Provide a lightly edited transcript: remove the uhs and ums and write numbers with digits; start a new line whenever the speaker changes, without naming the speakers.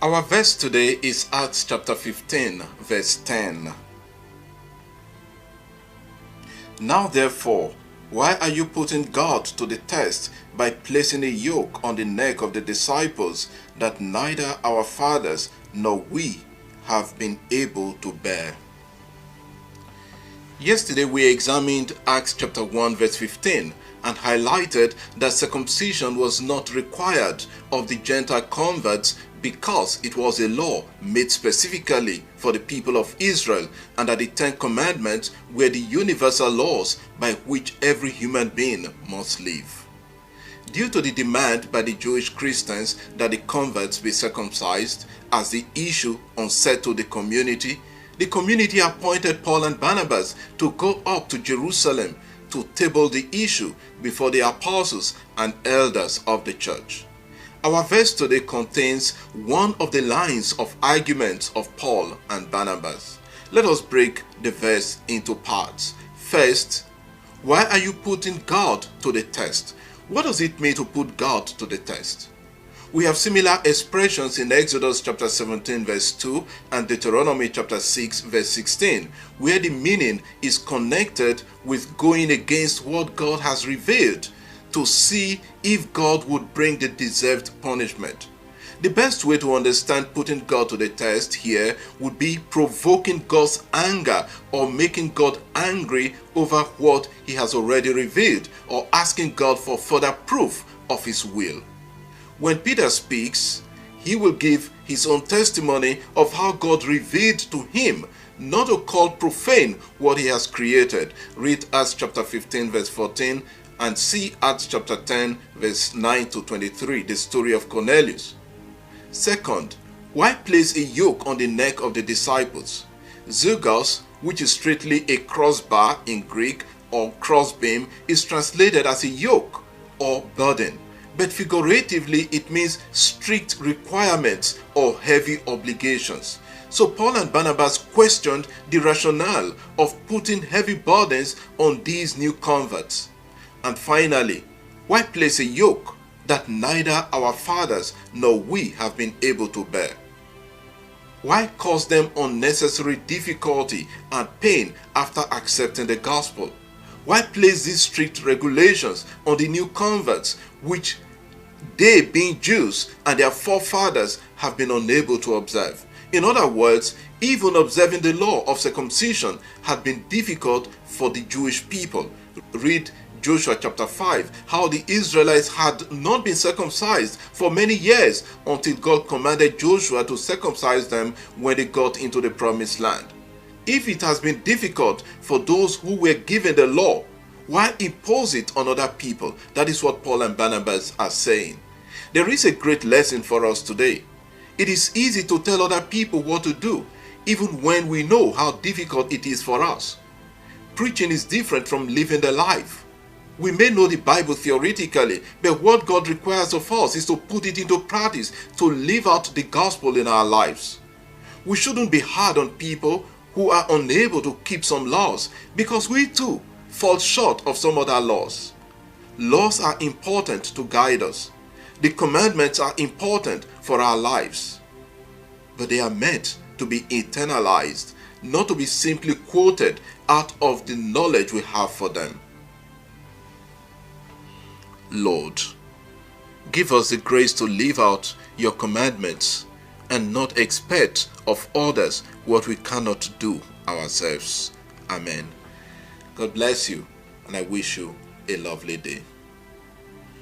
Our verse today is Acts chapter 15, verse 10. Now therefore, why are you putting God to the test by placing a yoke on the neck of the disciples that neither our fathers nor we have been able to bear? Yesterday we examined Acts chapter 1 verse 15 and highlighted that circumcision was not required of the Gentile converts because it was a law made specifically for the people of Israel, and that the Ten Commandments were the universal laws by which every human being must live. Due to the demand by the Jewish Christians that the converts be circumcised as the issue unsettled the community appointed Paul and Barnabas to go up to Jerusalem to table the issue before the apostles and elders of the church. Our verse today contains one of the lines of arguments of Paul and Barnabas. Let us break the verse into parts. First, why are you putting God to the test? What does it mean to put God to the test? We have similar expressions in Exodus chapter 17 verse 2 and Deuteronomy chapter 6 verse 16, where the meaning is connected with going against what God has revealed to see if God would bring the deserved punishment. The best way to understand putting God to the test here would be provoking God's anger or making God angry over what he has already revealed, or asking God for further proof of his will. When Peter speaks, he will give his own testimony of how God revealed to him not to call profane what he has created. Read Acts chapter 15 verse 14 and see Acts chapter 10 verse 9 to 23, the story of Cornelius. Second, why place a yoke on the neck of the disciples? Zygos, which is strictly a crossbar in Greek, or crossbeam, is translated as a yoke or burden, but figuratively it means strict requirements or heavy obligations. So Paul and Barnabas questioned the rationale of putting heavy burdens on these new converts. And finally, why place a yoke that neither our fathers nor we have been able to bear? Why cause them unnecessary difficulty and pain after accepting the gospel? Why place these strict regulations on the new converts, which they, being Jews and their forefathers, have been unable to observe? In other words, even observing the law of circumcision had been difficult for the Jewish people. Read Joshua chapter 5, how the Israelites had not been circumcised for many years until God commanded Joshua to circumcise them when they got into the promised land. If it has been difficult for those who were given the law, why impose it on other people? That is what Paul and Barnabas are saying. There is a great lesson for us today. It is easy to tell other people what to do, even when we know how difficult it is for us. Preaching is different from living the life. We may know the Bible theoretically, but what God requires of us is to put it into practice, to live out the gospel in our lives. We shouldn't be hard on people who are unable to keep some laws, because we too fall short of some other laws. Laws are important to guide us. The commandments are important for our lives, but they are meant to be internalized, not to be simply quoted out of the knowledge we have for them. Lord, give us the grace to live out your commandments and not expect of others what we cannot do ourselves. Amen. God bless you, and I wish you a lovely day.